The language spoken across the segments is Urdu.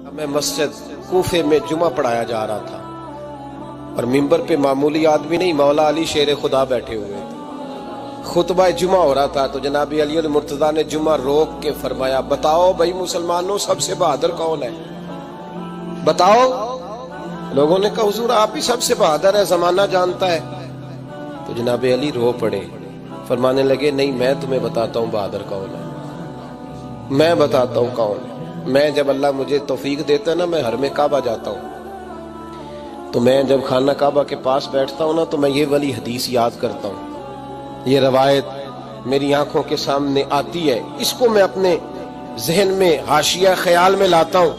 میں مسجد کوفے میں جمعہ پڑھایا جا رہا تھا اور منبر پہ معمولی آدمی نہیں، مولا علی شیر خدا بیٹھے ہوئے تھے۔ خطبہ جمعہ ہو رہا تھا تو جناب علی المرتضیٰ نے جمعہ روک کے فرمایا، بتاؤ بھائی مسلمانوں سب سے بہادر کون ہے؟ بتاؤ۔ لوگوں نے کہا حضور آپ ہی سب سے بہادر ہے، زمانہ جانتا ہے۔ تو جناب علی رو پڑے، فرمانے لگے نہیں، میں تمہیں بتاتا ہوں بہادر کون ہے، میں بتاتا ہوں کون ہے۔ میں جب اللہ مجھے توفیق دیتا ہے نا، میں حرم کعبہ جاتا ہوں تو میں جب خانہ کعبہ کے پاس بیٹھتا ہوں نا تو میں یہ والی حدیث یاد کرتا ہوں، یہ روایت میری آنکھوں کے سامنے آتی ہے، اس کو میں اپنے ذہن میں حاشیہ خیال میں لاتا ہوں۔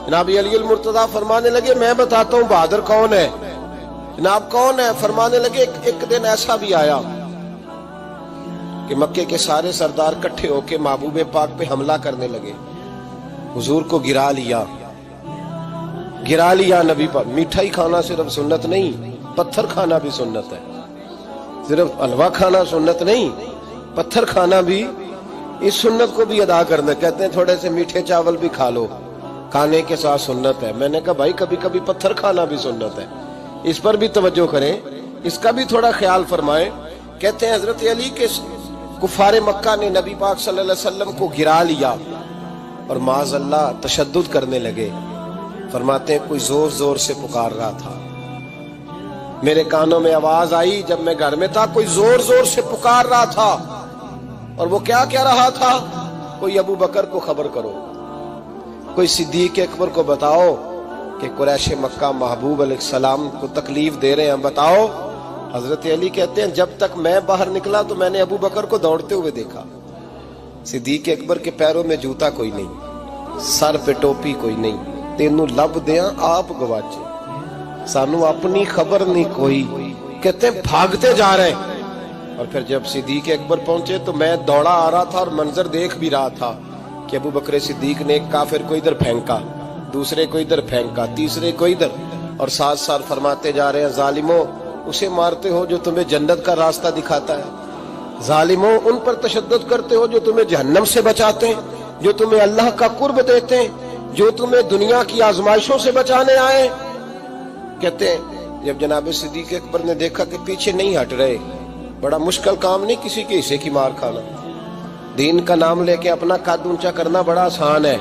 جناب علی المرتضیٰ فرمانے لگے میں بتاتا ہوں بہادر کون ہے۔ جناب کون ہے؟ فرمانے لگے ایک دن ایسا بھی آیا کہ مکے کے سارے سردار کٹھے ہو کے محبوب پاک پہ حملہ کرنے لگے، حضور کو گرا لیا نبی پاک۔ میٹھائی کھانا صرف سنت نہیں، پتھر کھانا بھی سنت ہے، صرف حلوہ کھانا سنت نہیں، پتھر کھانا بھی اس سنت کو بھی ادا کرنا۔ کہتے ہیں تھوڑے سے میٹھے چاول بھی کھا لو، کھانے کے ساتھ سنت ہے۔ میں نے کہا بھائی کبھی کبھی پتھر کھانا بھی سنت ہے، اس پر بھی توجہ کریں، اس کا بھی تھوڑا خیال فرمائیں۔ کہتے ہیں حضرت علی کے کفار مکہ نے نبی پاک صلی اللہ علیہ وسلم کو گرا لیا اور معاذ اللہ تشدد کرنے لگے۔ فرماتے ہیں کوئی زور زور سے پکار رہا تھا، میرے کانوں میں آواز آئی جب میں گھر میں تھا، کوئی زور زور سے پکار رہا تھا، اور وہ کیا کہہ رہا تھا؟ کوئی ابو بکر کو خبر کرو، کوئی صدیق اکبر کو بتاؤ کہ قریش مکہ محبوب علیہ السلام کو تکلیف دے رہے ہیں، بتاؤ۔ حضرت علی کہتے ہیں جب تک میں باہر نکلا تو میں نے ابو بکر کو دوڑتے ہوئے دیکھا، صدیق اکبر کے پیروں میں جوتا کوئی نہیں، سر پہ ٹوپی کوئی نہیں، تینوں لب دیاں آپ گواچے، سانو اپنی خبر نہیں کوئی۔ کہتے ہیں بھاگتے جا رہے ہیں، اور پھر جب صدیق اکبر پہنچے تو میں دوڑا آ رہا تھا اور منظر دیکھ بھی رہا تھا کہ ابو بکر صدیق نے ایک کافر کو ادھر پھینکا، دوسرے کو ادھر پھینکا، تیسرے کو ادھر، اور ساتھ ساتھ فرماتے جا رہے ہیں ظالموں اسے مارتے ہو جو تمہیں جنت کا راستہ دکھاتا ہے، ظالموں ان پر تشدد کرتے ہو جو تمہیں جہنم سے بچاتے ہیں، جو تمہیں اللہ کا قرب دیتے ہیں، جو تمہیں دنیا کی آزمائشوں سے بچانے آئے۔ کہتے ہیں جب جناب صدیق اکبر نے دیکھا کہ پیچھے نہیں ہٹ رہے، بڑا مشکل کام نہیں کسی کے حصے کی مار کھانا، دین کا نام لے کے اپنا قد اونچا کرنا بڑا آسان ہے،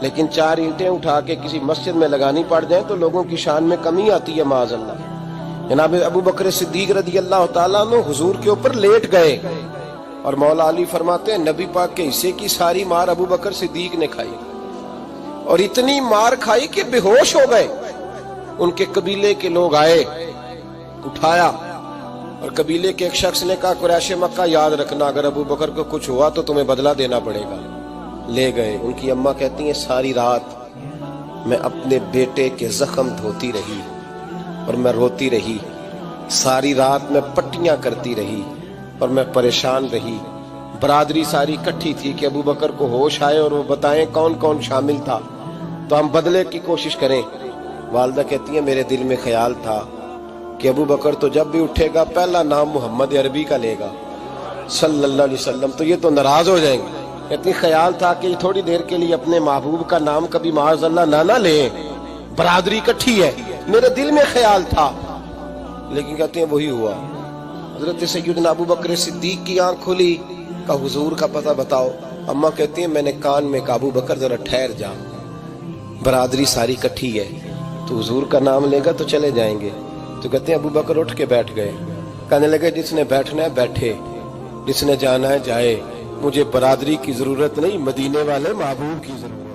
لیکن 4 اینٹیں اٹھا کے کسی مسجد میں لگانی پڑ جائیں تو لوگوں کی شان میں کمی آتی ہے معاذ اللہ۔ جناب ابو بکر صدیق رضی اللہ تعالیٰ عنہ حضور کے اوپر لیٹ گئے، اور مولا علی فرماتے ہیں نبی پاک کے حصے کی ساری مار ابو بکر صدیق نے کھائی، اور اتنی مار کھائی کہ بے ہوش ہو گئے۔ ان کے قبیلے کے لوگ آئے، اٹھایا، اور قبیلے کے ایک شخص نے کہا قریش مکہ یاد رکھنا اگر ابو بکر کو کچھ ہوا تو تمہیں بدلہ دینا پڑے گا۔ لے گئے۔ ان کی اماں کہتی ہیں ساری رات میں اپنے بیٹے کے زخم دھوتی رہی اور میں روتی رہی، ساری رات میں پٹیاں کرتی رہی اور میں پریشان رہی۔ برادری ساری کٹھی تھی کہ ابو بکر کو ہوش آئے اور وہ بتائیں کون کون شامل تھا تو ہم بدلے کی کوشش کریں۔ والدہ کہتی ہیں میرے دل میں خیال تھا کہ ابو بکر تو جب بھی اٹھے گا پہلا نام محمد عربی کا لے گا صلی اللہ علیہ وسلم، تو یہ تو ناراض ہو جائیں گے۔ کہتی خیال تھا کہ تھوڑی دیر کے لیے اپنے محبوب کا نام کبھی معاذ اللہ نہ لیں، برادری کٹھی ہے، میرے دل میں خیال تھا، لیکن کہتے ہیں وہی ہوا۔ حضرت سیدنا ابو بکر صدیق کی آنکھ کھلی، کہا حضور کا پتہ بتاؤ۔ اماں کہتی ہیں میں نے کان میں کہا ابو بکر ذرا ٹھہر جا، برادری ساری کٹھی ہے، تو حضور کا نام لے گا تو چلے جائیں گے۔ تو کہتے ہیں ابو بکر اٹھ کے بیٹھ گئے، کہنے لگے جس نے بیٹھنا ہے بیٹھے، جس نے جانا ہے جائے، مجھے برادری کی ضرورت نہیں، مدینے والے محبوب کی ضرورت۔